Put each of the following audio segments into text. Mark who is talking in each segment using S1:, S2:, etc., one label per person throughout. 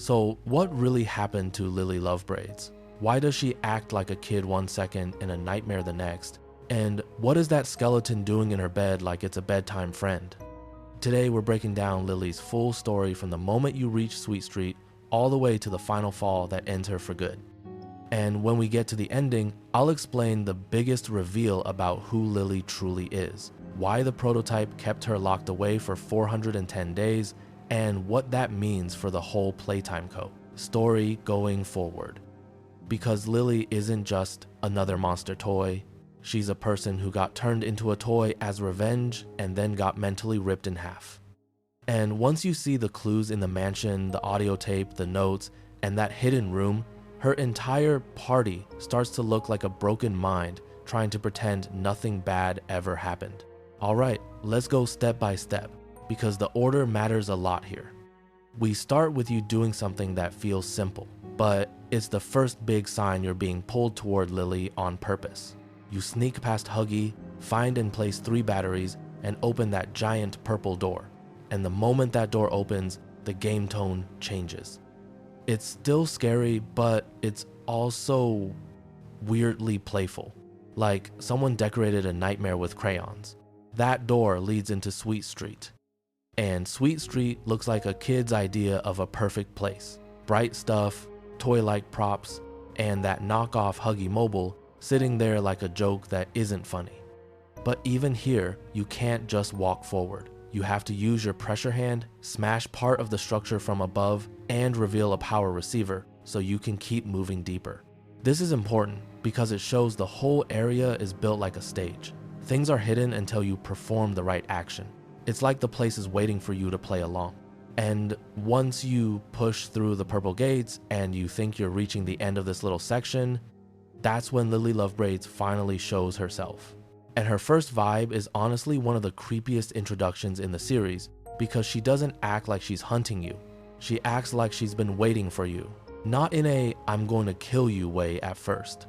S1: So what really happened to Lily Lovebraids? Why does she act like a kid one second and a nightmare the next? And what is that skeleton doing in her bed like it's a bedtime friend? Today we're breaking down Lily's full story from the moment you reach Sweet Street all the way to the final fall that ends her for good. And when we get to the ending, I'll explain the biggest reveal about who Lily truly is, why the prototype kept her locked away for 410 days, and what that means for the whole Playtime Co. story going forward. Because Lily isn't just another monster toy, she's a person who got turned into a toy as revenge and then got mentally ripped in half. And once you see the clues in the mansion, the audio tape, the notes, and that hidden room, her entire party starts to look like a broken mind trying to pretend nothing bad ever happened. Alright, let's go step by step, because the order matters a lot here. We start with you doing something that feels simple, but it's the first big sign you're being pulled toward Lily on purpose. You sneak past Huggy, find and place 3 batteries, and open that giant purple door. And the moment that door opens, the game tone changes. It's still scary, but it's also weirdly playful. Like someone decorated a nightmare with crayons. That door leads into Sweet Street. And Sweet Street looks like a kid's idea of a perfect place. Bright stuff, toy-like props, and that knockoff Huggy Mobile sitting there like a joke that isn't funny. But even here, you can't just walk forward. You have to use your pressure hand, smash part of the structure from above, and reveal a power receiver so you can keep moving deeper. This is important because it shows the whole area is built like a stage. Things are hidden until you perform the right action. It's like the place is waiting for you to play along. And once you push through the purple gates and you think you're reaching the end of this little section, that's when Lily Lovebraids finally shows herself. And her first vibe is honestly one of the creepiest introductions in the series because she doesn't act like she's hunting you. She acts like she's been waiting for you. Not in a "I'm going to kill you" way at first.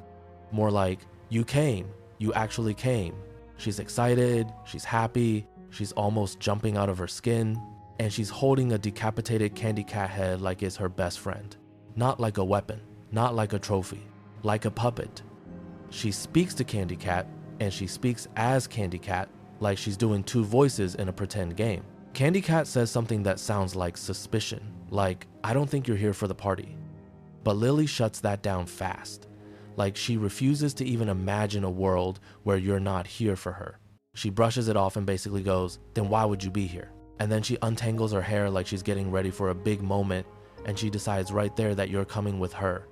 S1: More like, you came, you actually came. She's excited, she's happy, she's almost jumping out of her skin, and she's holding a decapitated candy cat head like it's her best friend. Not like a weapon, not like a trophy, like a puppet. She speaks to Candy Cat, and she speaks as Candy Cat, like she's doing 2 voices in a pretend game. Candy Cat says something that sounds like suspicion, like, "I don't think you're here for the party." But Lily shuts that down fast, like she refuses to even imagine a world where you're not here for her. She brushes it off and basically goes, "Then why would you be here?" And then she untangles her hair like she's getting ready for a big moment, and she decides right there that you're coming with her.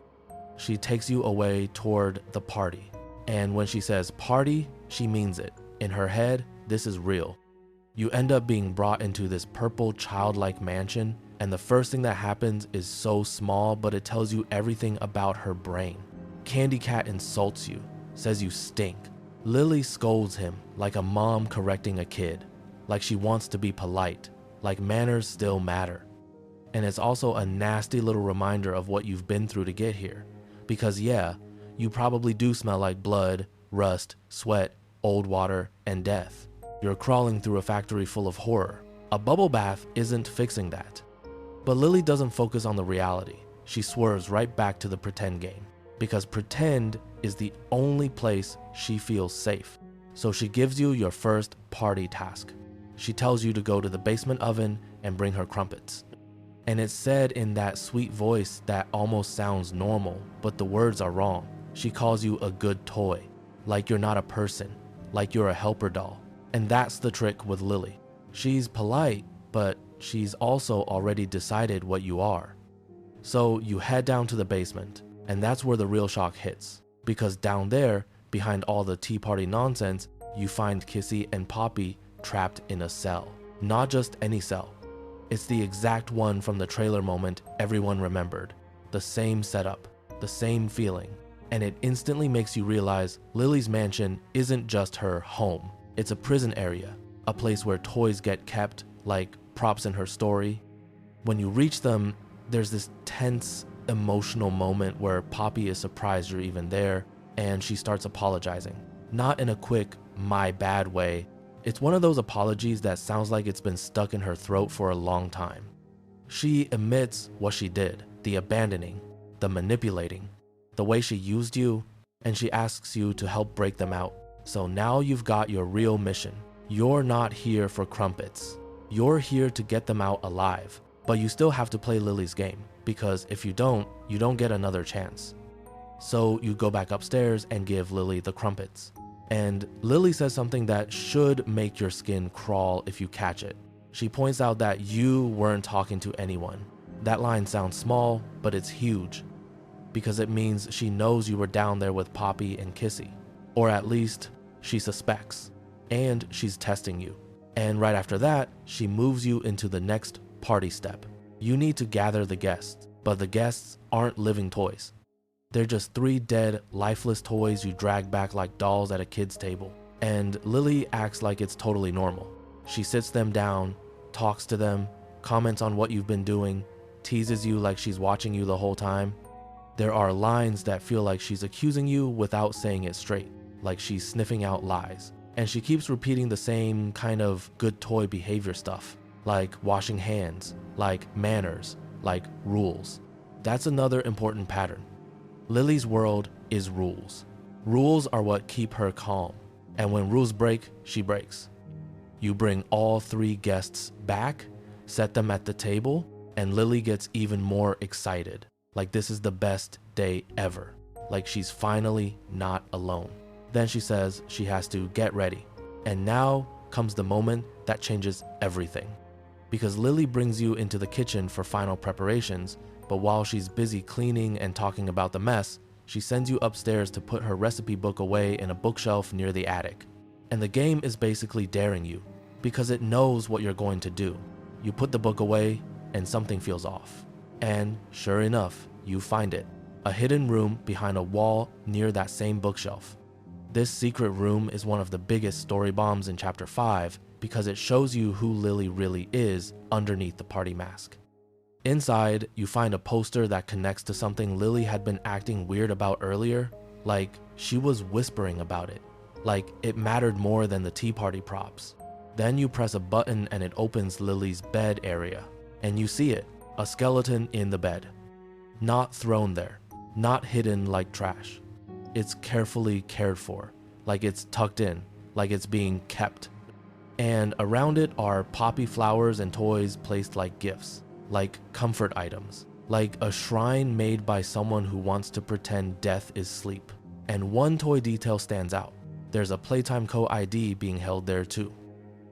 S1: She takes you away toward the party. And when she says party, she means it. In her head, this is real. You end up being brought into this purple childlike mansion, and the first thing that happens is so small, but it tells you everything about her brain. Candy Cat insults you, says you stink. Lily scolds him like a mom correcting a kid, like she wants to be polite, like manners still matter. And it's also a nasty little reminder of what you've been through to get here. Because yeah, you probably do smell like blood, rust, sweat, old water, and death. You're crawling through a factory full of horror. A bubble bath isn't fixing that. But Lily doesn't focus on the reality. She swerves right back to the pretend game. Because pretend is the only place she feels safe. So she gives you your first party task. She tells you to go to the basement oven and bring her crumpets. And it's said in that sweet voice that almost sounds normal, but the words are wrong. She calls you a good toy, like you're not a person, like you're a helper doll. And that's the trick with Lily. She's polite, but she's also already decided what you are. So you head down to the basement, and that's where the real shock hits. Because down there, behind all the tea party nonsense, you find Kissy and Poppy trapped in a cell. Not just any cell. It's the exact one from the trailer moment everyone remembered. The same setup, the same feeling. And it instantly makes you realize Lily's mansion isn't just her home. It's a prison area, a place where toys get kept, like props in her story. When you reach them, there's this tense, emotional moment where Poppy is surprised you're even there, and she starts apologizing. Not in a quick, "my bad" way. It's one of those apologies that sounds like it's been stuck in her throat for a long time. She admits what she did, the abandoning, the manipulating, the way she used you, and she asks you to help break them out. So now you've got your real mission. You're not here for crumpets. You're here to get them out alive, but you still have to play Lily's game, because if you don't get another chance. So you go back upstairs and give Lily the crumpets. And Lily says something that should make your skin crawl if you catch it. She points out that you weren't talking to anyone. That line sounds small, but it's huge, because it means she knows you were down there with Poppy and Kissy. Or at least, she suspects. And she's testing you. And right after that, she moves you into the next party step. You need to gather the guests, but the guests aren't living toys. They're just 3 dead, lifeless toys you drag back like dolls at a kid's table. And Lily acts like it's totally normal. She sits them down, talks to them, comments on what you've been doing, teases you like she's watching you the whole time. There are lines that feel like she's accusing you without saying it straight, like she's sniffing out lies. And she keeps repeating the same kind of good toy behavior stuff, like washing hands, like manners, like rules. That's another important pattern. Lily's world is rules. Rules are what keep her calm, and when rules break, she breaks. You bring all 3 guests back, set them at the table, and Lily gets even more excited, like this is the best day ever, like she's finally not alone. Then she says she has to get ready, and now comes the moment that changes everything. Because Lily brings you into the kitchen for final preparations, but while she's busy cleaning and talking about the mess, she sends you upstairs to put her recipe book away in a bookshelf near the attic. And the game is basically daring you, because it knows what you're going to do. You put the book away, and something feels off. And sure enough, you find it, a hidden room behind a wall near that same bookshelf. This secret room is one of the biggest story bombs in Chapter 5 because it shows you who Lily really is underneath the party mask. Inside, you find a poster that connects to something Lily had been acting weird about earlier, like she was whispering about it, like it mattered more than the tea party props. Then you press a button and it opens Lily's bed area, and you see it, a skeleton in the bed. Not thrown there, not hidden like trash. It's carefully cared for, like it's tucked in, like it's being kept. And around it are poppy flowers and toys placed like gifts, like comfort items, like a shrine made by someone who wants to pretend death is sleep. And one toy detail stands out. There's a Playtime Co ID being held there too.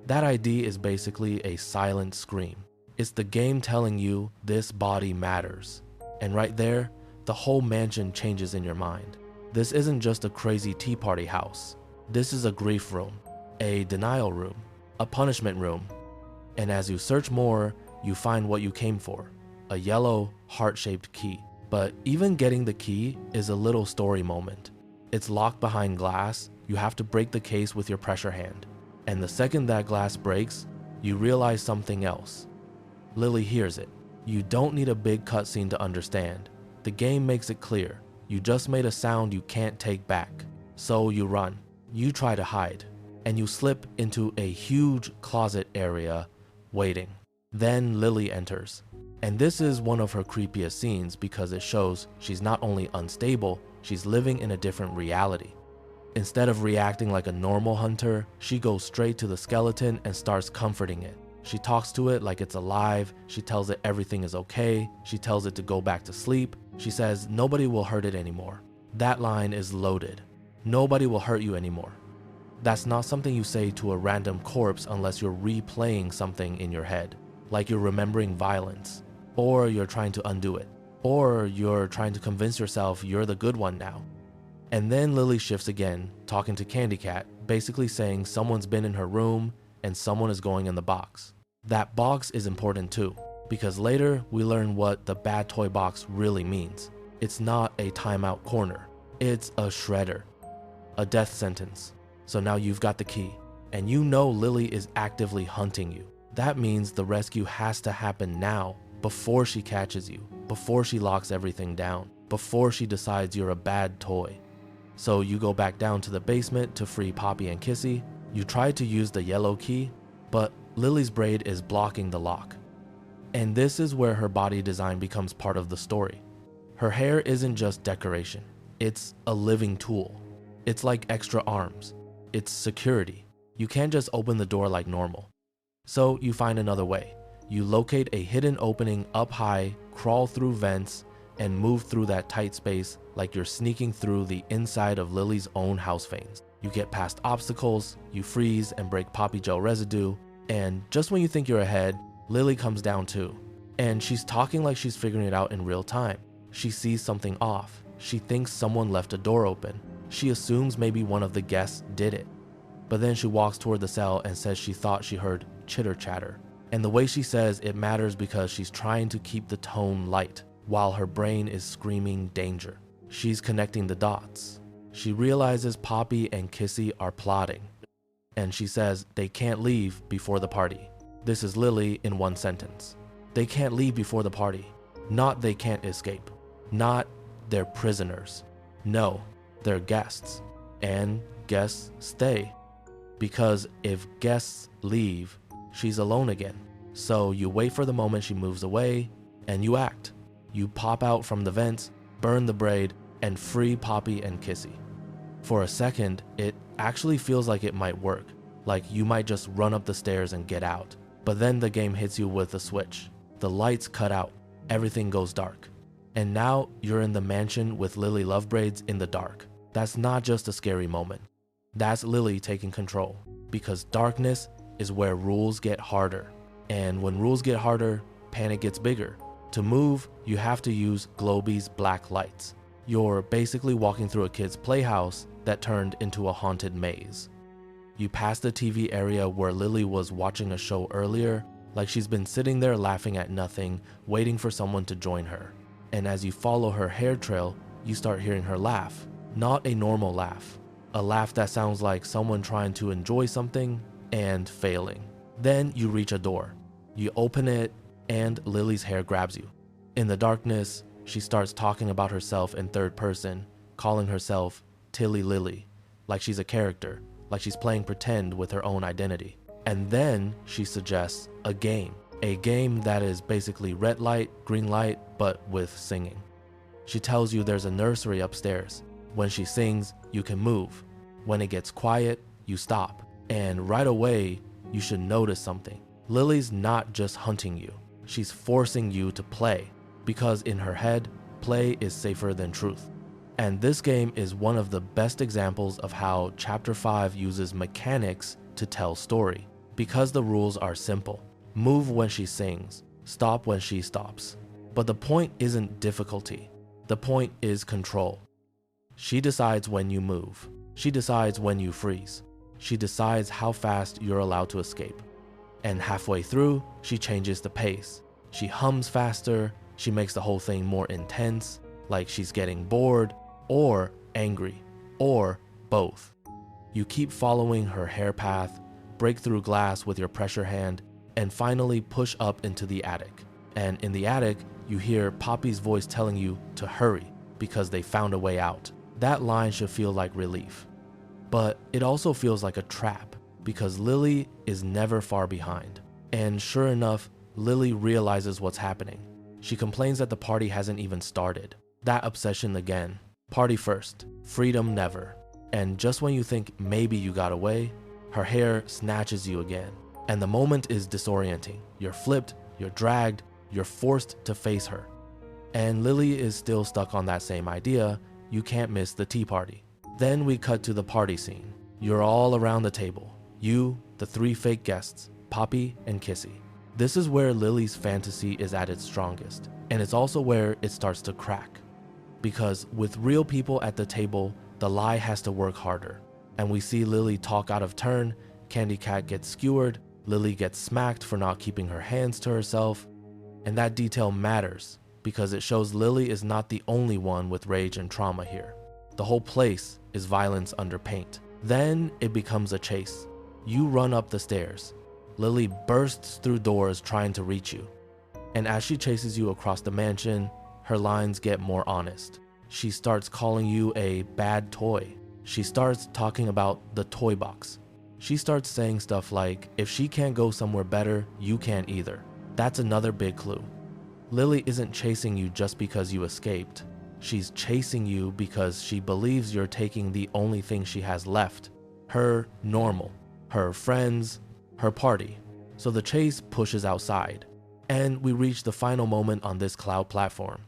S1: That ID is basically a silent scream. It's the game telling you this body matters. And right there, the whole mansion changes in your mind. This isn't just a crazy tea party house. This is a grief room, a denial room, a punishment room. And as you search more, you find what you came for, a yellow, heart-shaped key. But even getting the key is a little story moment. It's locked behind glass. You have to break the case with your pressure hand. And the second that glass breaks, you realize something else. Lily hears it. You don't need a big cutscene to understand. The game makes it clear. You just made a sound you can't take back. So you run. You try to hide. And you slip into a huge closet area, waiting. Then Lily enters. And this is one of her creepiest scenes because it shows she's not only unstable, she's living in a different reality. Instead of reacting like a normal hunter, she goes straight to the skeleton and starts comforting it. She talks to it like it's alive. She tells it everything is okay. She tells it to go back to sleep. She says nobody will hurt it anymore. That line is loaded. Nobody will hurt you anymore. That's not something you say to a random corpse unless you're replaying something in your head, like you're remembering violence, or you're trying to undo it, or you're trying to convince yourself you're the good one now. And then Lily shifts again, talking to Candy Cat, basically saying someone's been in her room and someone is going in the box. That box is important too, because later we learn what the bad toy box really means. It's not a timeout corner. It's a shredder, a death sentence. So now you've got the key, and you know Lily is actively hunting you. That means the rescue has to happen now, before she catches you, before she locks everything down, before she decides you're a bad toy. So you go back down to the basement to free Poppy and Kissy. You try to use the yellow key, but Lily's braid is blocking the lock. And this is where her body design becomes part of the story. Her hair isn't just decoration, it's a living tool. It's like extra arms. It's security. You can't just open the door like normal. So you find another way. You locate a hidden opening up high, crawl through vents, and move through that tight space like you're sneaking through the inside of Lily's own house veins. You get past obstacles, you freeze and break poppy gel residue, and just when you think you're ahead, Lily comes down too. And she's talking like she's figuring it out in real time. She sees something off. She thinks someone left a door open. She assumes maybe one of the guests did it. But then she walks toward the cell and says she thought she heard chitter chatter. And the way she says it matters because she's trying to keep the tone light while her brain is screaming danger. She's connecting the dots. She realizes Poppy and Kissy are plotting. And she says they can't leave before the party. This is Lily in one sentence. They can't leave before the party. Not they can't escape. Not they're prisoners. No, they're guests. And guests stay. Because if guests leave, she's alone again. So you wait for the moment she moves away, and you act. You pop out from the vents, burn the braid, and free Poppy and Kissy. For a second, it actually feels like it might work, like you might just run up the stairs and get out. But then the game hits you with a switch. The lights cut out, everything goes dark. And now you're in the mansion with Lily Lovebraids in the dark. That's not just a scary moment. That's Lily taking control, because darkness is where rules get harder. And when rules get harder, panic gets bigger. To move, you have to use Globey's black lights. You're basically walking through a kid's playhouse that turned into a haunted maze. You pass the TV area where Lily was watching a show earlier, like she's been sitting there laughing at nothing, waiting for someone to join her. And as you follow her hair trail, you start hearing her laugh. Not a normal laugh. A laugh that sounds like someone trying to enjoy something and failing. Then you reach a door. You open it, and Lily's hair grabs you. In the darkness, she starts talking about herself in third person, calling herself Tilly Lily, like she's a character, like she's playing pretend with her own identity. And then she suggests a game that is basically red light, green light, but with singing. She tells you there's a nursery upstairs. When she sings, you can move. When it gets quiet, you stop. And right away, you should notice something. Lily's not just hunting you. She's forcing you to play, because in her head, play is safer than truth. And this game is one of the best examples of how Chapter 5 uses mechanics to tell story, because the rules are simple. Move when she sings, stop when she stops. But the point isn't difficulty. The point is control. She decides when you move. She decides when you freeze. She decides how fast you're allowed to escape. And halfway through, she changes the pace. She hums faster, she makes the whole thing more intense, like she's getting bored, or angry, or both. You keep following her hair path, break through glass with your pressure hand, and finally push up into the attic. And in the attic, you hear Poppy's voice telling you to hurry, because they found a way out. That line should feel like relief. But it also feels like a trap, because Lily is never far behind. And sure enough, Lily realizes what's happening. She complains that the party hasn't even started. That obsession again. Party first, freedom never. And just when you think maybe you got away, her hair snatches you again. And the moment is disorienting. You're flipped, you're dragged, you're forced to face her. And Lily is still stuck on that same idea. You can't miss the tea party. Then we cut to the party scene. You're all around the table. You, the three fake guests, Poppy and Kissy. This is where Lily's fantasy is at its strongest, and it's also where it starts to crack. Because with real people at the table, the lie has to work harder. And we see Lily talk out of turn, Candy Cat gets skewered, Lily gets smacked for not keeping her hands to herself. And that detail matters, because it shows Lily is not the only one with rage and trauma here. The whole place is violence under paint. Then it becomes a chase. You run up the stairs. Lily bursts through doors trying to reach you. And as she chases you across the mansion, her lines get more honest. She starts calling you a bad toy. She starts talking about the toy box. She starts saying stuff like, if she can't go somewhere better, you can't either. That's another big clue. Lily isn't chasing you just because you escaped. She's chasing you because she believes you're taking the only thing she has left, her normal, her friends, her party. So the chase pushes outside, and we reach the final moment on this cloud platform.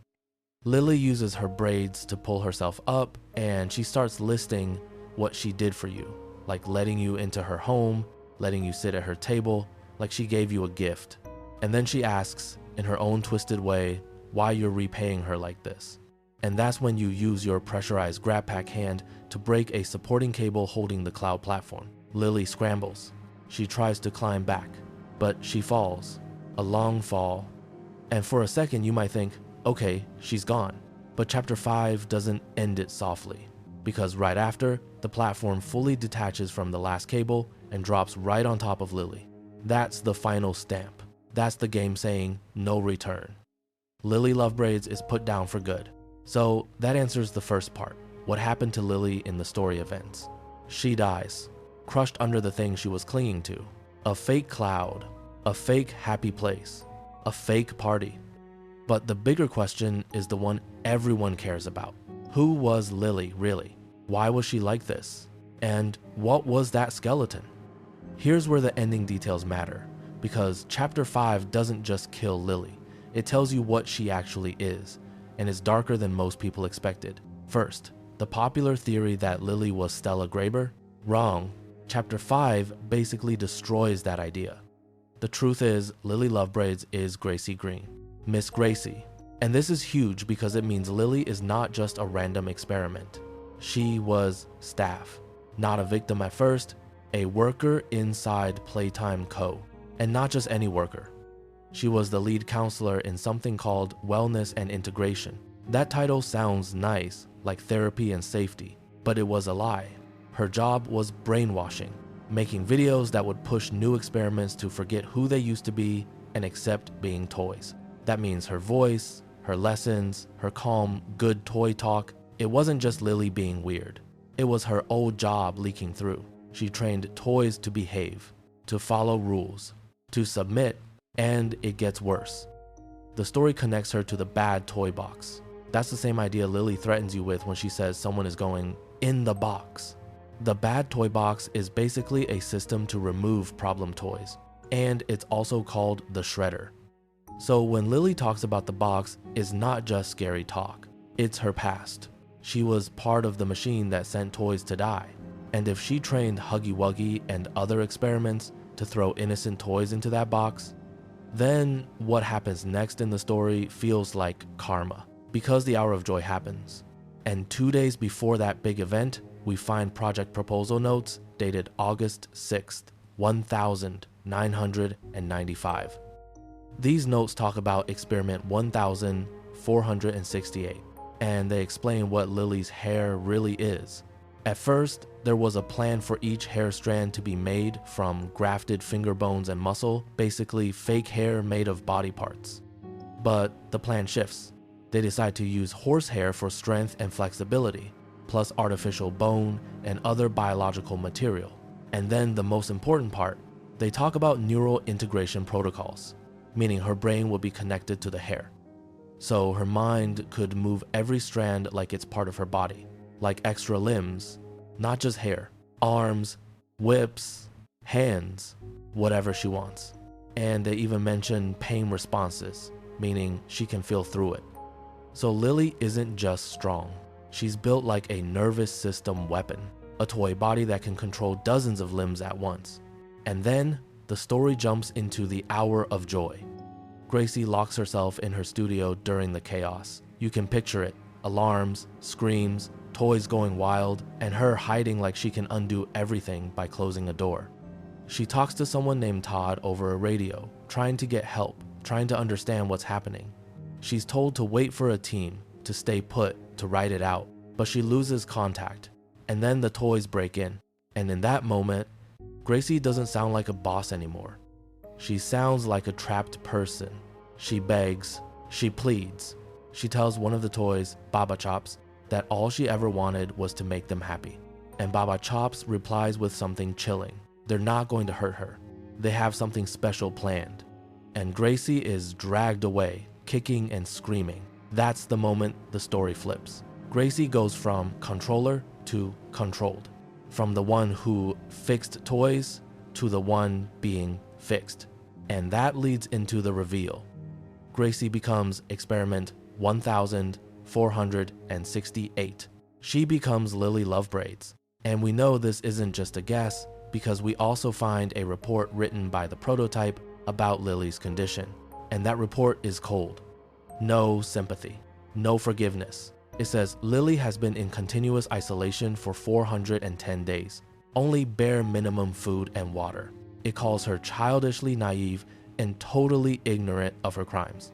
S1: Lily uses her braids to pull herself up, and she starts listing what she did for you, like letting you into her home, letting you sit at her table, like she gave you a gift. And then she asks, in her own twisted way, why you're repaying her like this. And that's when you use your pressurized grab pack hand to break a supporting cable holding the cloud platform. Lily scrambles. She tries to climb back, but she falls, a long fall. And for a second you might think, okay, she's gone. But chapter 5 doesn't end it softly, because right after, the platform fully detaches from the last cable and drops right on top of Lily. That's the final stamp. That's the game saying no return. Lily Lovebraids is put down for good. So that answers the first part. What happened to Lily in the story events? She dies, crushed under the thing she was clinging to. A fake cloud, a fake happy place, a fake party. But the bigger question is the one everyone cares about. Who was Lily really? Why was she like this? And what was that skeleton? Here's where the ending details matter, because chapter 5 doesn't just kill Lily. It tells you what she actually is, and is darker than most people expected. First, the popular theory that Lily was Stella Graber? Wrong. Chapter 5 basically destroys that idea. The truth is, Lily Lovebraids is Gracie Green, Miss Gracie. And this is huge because it means Lily is not just a random experiment. She was staff, not a victim at first, a worker inside Playtime Co. And not just any worker. She was the lead counselor in something called Wellness and Integration. That title sounds nice, like therapy and safety, but it was a lie. Her job was brainwashing, making videos that would push new experiments to forget who they used to be and accept being toys. That means her voice, her lessons, her calm, good toy talk. It wasn't just Lily being weird. It was her old job leaking through. She trained toys to behave, to follow rules, to submit, and it gets worse. The story connects her to the bad toy box. That's the same idea Lily threatens you with when she says someone is going in the box. The bad toy box is basically a system to remove problem toys, and it's also called the shredder. So when Lily talks about the box, it's not just scary talk. It's her past. She was part of the machine that sent toys to die. And if she trained Huggy Wuggy and other experiments to throw innocent toys into that box, then what happens next in the story feels like karma, because the Hour of Joy happens. And 2 days before that big event, we find project proposal notes dated August 6th, 1995. These notes talk about experiment 1468, and they explain what Lily's hair really is. At first, there was a plan for each hair strand to be made from grafted finger bones and muscle, basically fake hair made of body parts. But the plan shifts. They decide to use horsehair for strength and flexibility, plus artificial bone and other biological material. And then the most important part, they talk about neural integration protocols, meaning her brain will be connected to the hair. So her mind could move every strand like it's part of her body, like extra limbs, not just hair, arms, whips, hands, whatever she wants. And they even mention pain responses, meaning she can feel through it. So Lily isn't just strong. She's built like a nervous system weapon, a toy body that can control dozens of limbs at once. And then the story jumps into the Hour of Joy. Gracie locks herself in her studio during the chaos. You can picture it, alarms, screams, toys going wild, and her hiding like she can undo everything by closing a door. She talks to someone named Todd over a radio, trying to get help, trying to understand what's happening. She's told to wait for a team, to stay put, to ride it out, but she loses contact, and then the toys break in. And in that moment, Gracie doesn't sound like a boss anymore. She sounds like a trapped person. She begs, she pleads. She tells one of the toys, Baba Chops, that all she ever wanted was to make them happy. And Baba Chops replies with something chilling. They're not going to hurt her. They have something special planned. and Gracie is dragged away, kicking and screaming. That's the moment the story flips. Gracie goes from controller to controlled, from the one who fixed toys to the one being fixed. And that leads into the reveal. Gracie becomes experiment 1468. She becomes Lily Lovebraids. And we know this isn't just a guess because we also find a report written by the prototype about Lily's condition. And that report is cold. No sympathy, no forgiveness. It says Lily has been in continuous isolation for 410 days, only bare minimum food and water. It calls her childishly naive and totally ignorant of her crimes.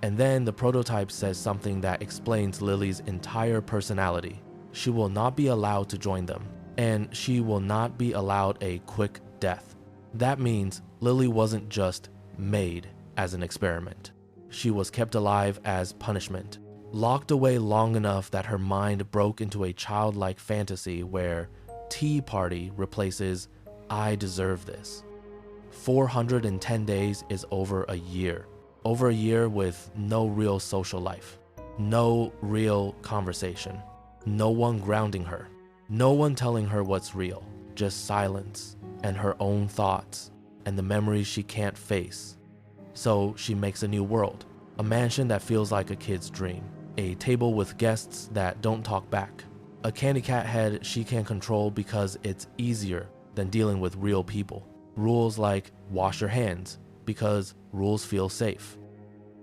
S1: And then the prototype says something that explains Lily's entire personality. She will not be allowed to join them, and she will not be allowed a quick death. That means Lily wasn't just made as an experiment. She was kept alive as punishment, locked away long enough that her mind broke into a childlike fantasy where tea party replaces I deserve this. 410 days is over a year. Over a year with no real social life, no real conversation, no one grounding her, no one telling her what's real, just silence and her own thoughts and the memories she can't face. So she makes a new world, a mansion that feels like a kid's dream, a table with guests that don't talk back, a candy cat head she can control because it's easier than dealing with real people. Rules like wash your hands because rules feel safe.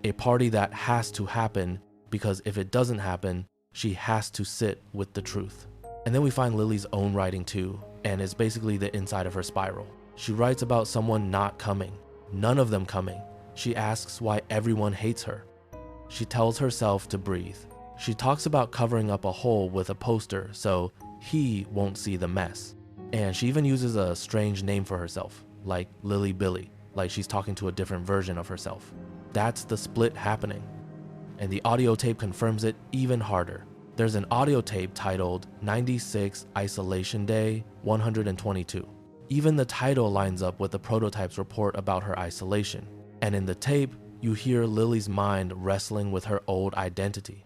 S1: A party that has to happen because if it doesn't happen, she has to sit with the truth. And then we find Lily's own writing too, and it's basically the inside of her spiral. She writes about someone not coming, none of them coming. She asks why everyone hates her. She tells herself to breathe. She talks about covering up a hole with a poster so he won't see the mess. And she even uses a strange name for herself, like Lily Billy, like she's talking to a different version of herself. That's the split happening. And the audio tape confirms it even harder. There's an audio tape titled 96 Isolation Day 122. Even the title lines up with the prototype's report about her isolation. And in the tape, you hear Lily's mind wrestling with her old identity.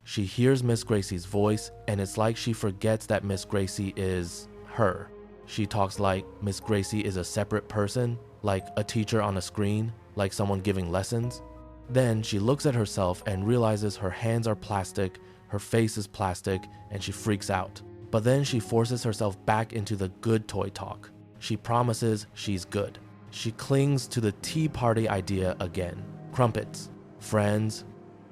S1: She hears Miss Gracie's voice, and it's like she forgets that Miss Gracie is her. She talks like Miss Gracie is a separate person, like a teacher on a screen, like someone giving lessons. Then she looks at herself and realizes her hands are plastic, her face is plastic, and she freaks out. But then she forces herself back into the good toy talk. She promises she's good. She clings to the tea party idea again. Crumpets, friends,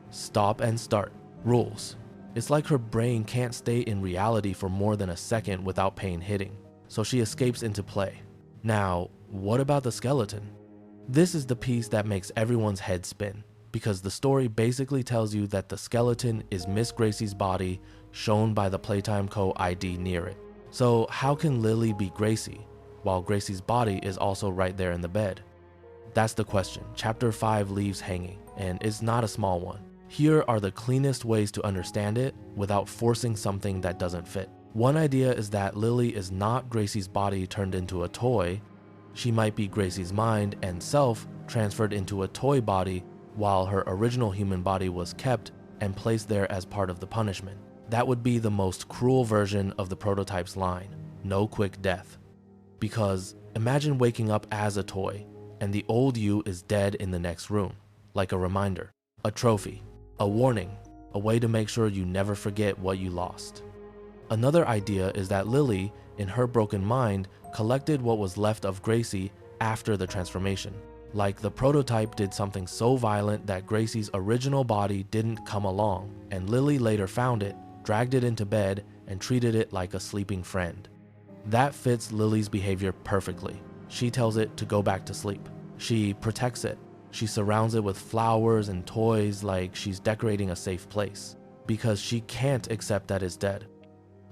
S1: stop and start, rules. It's like her brain can't stay in reality for more than a second without pain hitting. So she escapes into play. Now, what about the skeleton? This is the piece that makes everyone's head spin, because the story basically tells you that the skeleton is Miss Gracie's body shown by the Playtime Co ID near it. So how can Lily be Gracie, while Gracie's body is also right there in the bed? That's the question Chapter 5 leaves hanging, and it's not a small one. Here are the cleanest ways to understand it without forcing something that doesn't fit. One idea is that Lily is not Gracie's body turned into a toy. She might be Gracie's mind and self transferred into a toy body while her original human body was kept and placed there as part of the punishment. That would be the most cruel version of the prototype's line, no quick death. Because imagine waking up as a toy and the old you is dead in the next room, like a reminder, a trophy, a warning, a way to make sure you never forget what you lost. Another idea is that Lily, in her broken mind, collected what was left of Gracie after the transformation. Like the prototype did something so violent that Gracie's original body didn't come along, and Lily later found it, dragged it into bed, and treated it like a sleeping friend. That fits Lily's behavior perfectly. She tells it to go back to sleep. She protects it. She surrounds it with flowers and toys like she's decorating a safe place, because she can't accept that it's dead.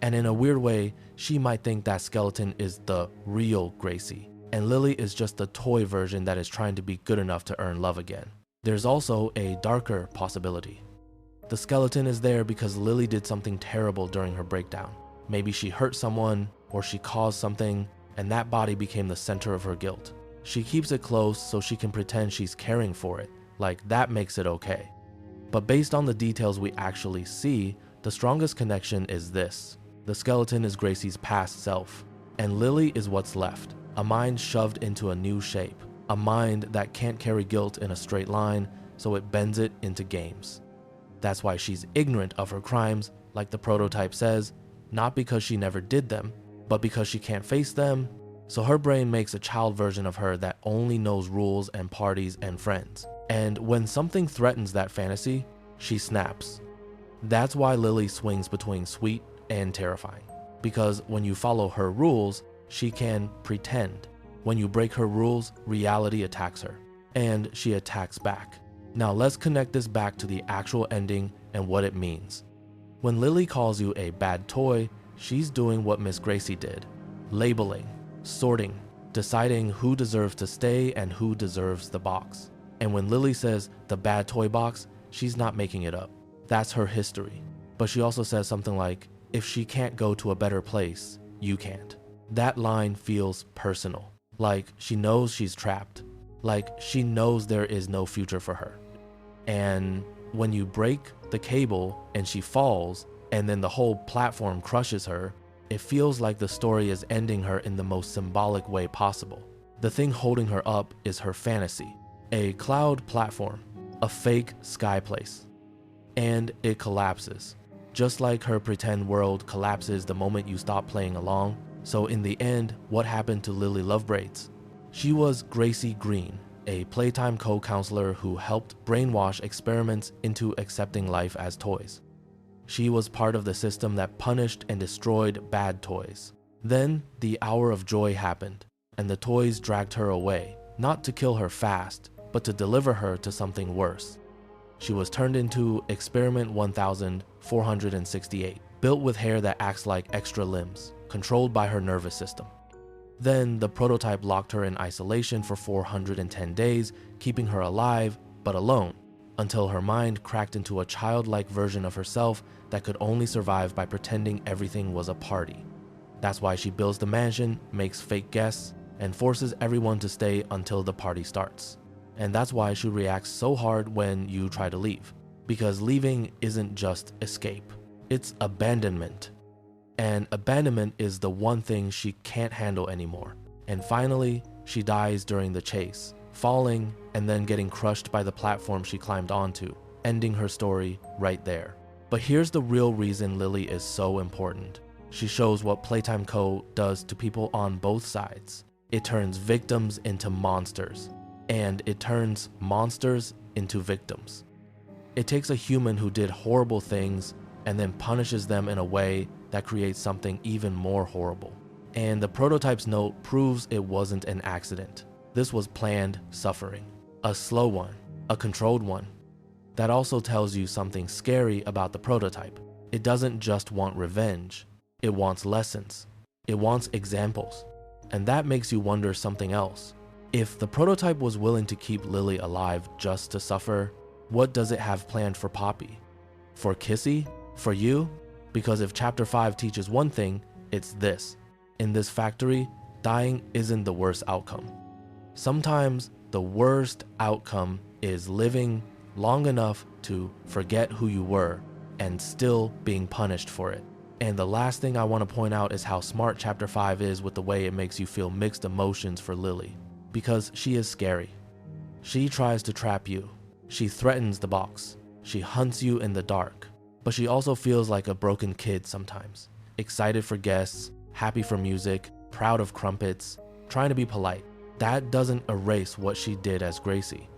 S1: And in a weird way, she might think that skeleton is the real Gracie, and Lily is just the toy version that is trying to be good enough to earn love again. There's also a darker possibility. The skeleton is there because Lily did something terrible during her breakdown. Maybe she hurt someone, or she caused something, and that body became the center of her guilt. She keeps it close so she can pretend she's caring for it, like that makes it okay. But based on the details we actually see, the strongest connection is this. The skeleton is Gracie's past self, and Lily is what's left, a mind shoved into a new shape, a mind that can't carry guilt in a straight line, so it bends it into games. That's why she's ignorant of her crimes, like the prototype says, not because she never did them, but because she can't face them. So her brain makes a child version of her that only knows rules and parties and friends. And when something threatens that fantasy, she snaps. That's why Lily swings between sweet and terrifying. Because when you follow her rules, she can pretend. When you break her rules, reality attacks her. And she attacks back. Now let's connect this back to the actual ending and what it means. When Lily calls you a bad toy, she's doing what Miss Gracie did. Labeling, sorting, deciding who deserves to stay and who deserves the box. And when Lily says the bad toy box, she's not making it up. That's her history. But she also says something like, if she can't go to a better place, you can't. That line feels personal. Like she knows she's trapped. Like she knows there is no future for her. And when you break the cable and she falls, and then the whole platform crushes her, it feels like the story is ending her in the most symbolic way possible. The thing holding her up is her fantasy, a cloud platform, a fake sky place. And it collapses. Just like her pretend world collapses the moment you stop playing along. So in the end, what happened to Lily Lovebraids? She was Gracie Green, a Playtime Co counselor who helped brainwash experiments into accepting life as toys. She was part of the system that punished and destroyed bad toys. Then the hour of joy happened, and the toys dragged her away, not to kill her fast, but to deliver her to something worse. She was turned into Experiment 1468, built with hair that acts like extra limbs, controlled by her nervous system. Then the prototype locked her in isolation for 410 days, keeping her alive, but alone, until her mind cracked into a childlike version of herself that could only survive by pretending everything was a party. That's why she builds the mansion, makes fake guests, and forces everyone to stay until the party starts. And that's why she reacts so hard when you try to leave. Because leaving isn't just escape, it's abandonment. And abandonment is the one thing she can't handle anymore. And finally, she dies during the chase, falling and then getting crushed by the platform she climbed onto, ending her story right there. But here's the real reason Lily is so important. She shows what Playtime Co does to people on both sides. It turns victims into monsters, and it turns monsters into victims. It takes a human who did horrible things and then punishes them in a way that creates something even more horrible. And the prototype's note proves it wasn't an accident. This was planned suffering, a slow one, a controlled one. That also tells you something scary about the prototype. It doesn't just want revenge, it wants lessons, it wants examples. And that makes you wonder something else. If the prototype was willing to keep Lily alive just to suffer, what does it have planned for Poppy? For Kissy? For you? Because if Chapter 5 teaches one thing, it's this. In this factory, dying isn't the worst outcome. Sometimes the worst outcome is living long enough to forget who you were and still being punished for it. And the last thing I want to point out is how smart Chapter 5 is with the way it makes you feel mixed emotions for Lily. Because she is scary. She tries to trap you. She threatens the box. She hunts you in the dark. But she also feels like a broken kid sometimes. Excited for guests, happy for music, proud of crumpets, trying to be polite. That doesn't erase what she did as Gracie.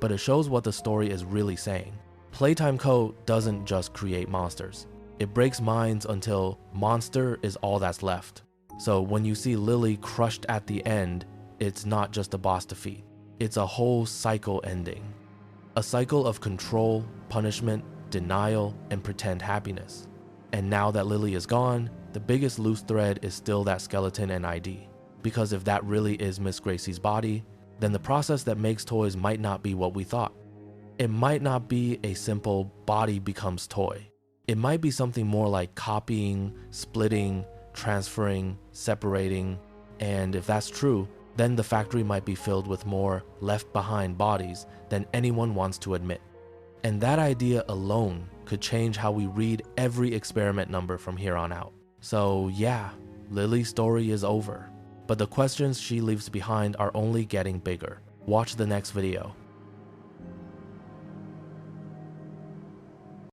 S1: But it shows what the story is really saying. Playtime Co doesn't just create monsters. It breaks minds until monster is all that's left. So when you see Lily crushed at the end, it's not just a boss defeat. It's a whole cycle ending. A cycle of control, punishment, denial, and pretend happiness. And now that Lily is gone, the biggest loose thread is still that skeleton and ID. Because if that really is Miss Gracie's body, then the process that makes toys might not be what we thought. It might not be a simple body becomes toy. It might be something more like copying, splitting, transferring, separating, and if that's true, then the factory might be filled with more left behind bodies than anyone wants to admit. And that idea alone could change how we read every experiment number from here on out. So yeah, Lily's story is over, but the questions she leaves behind are only getting bigger. Watch the next video.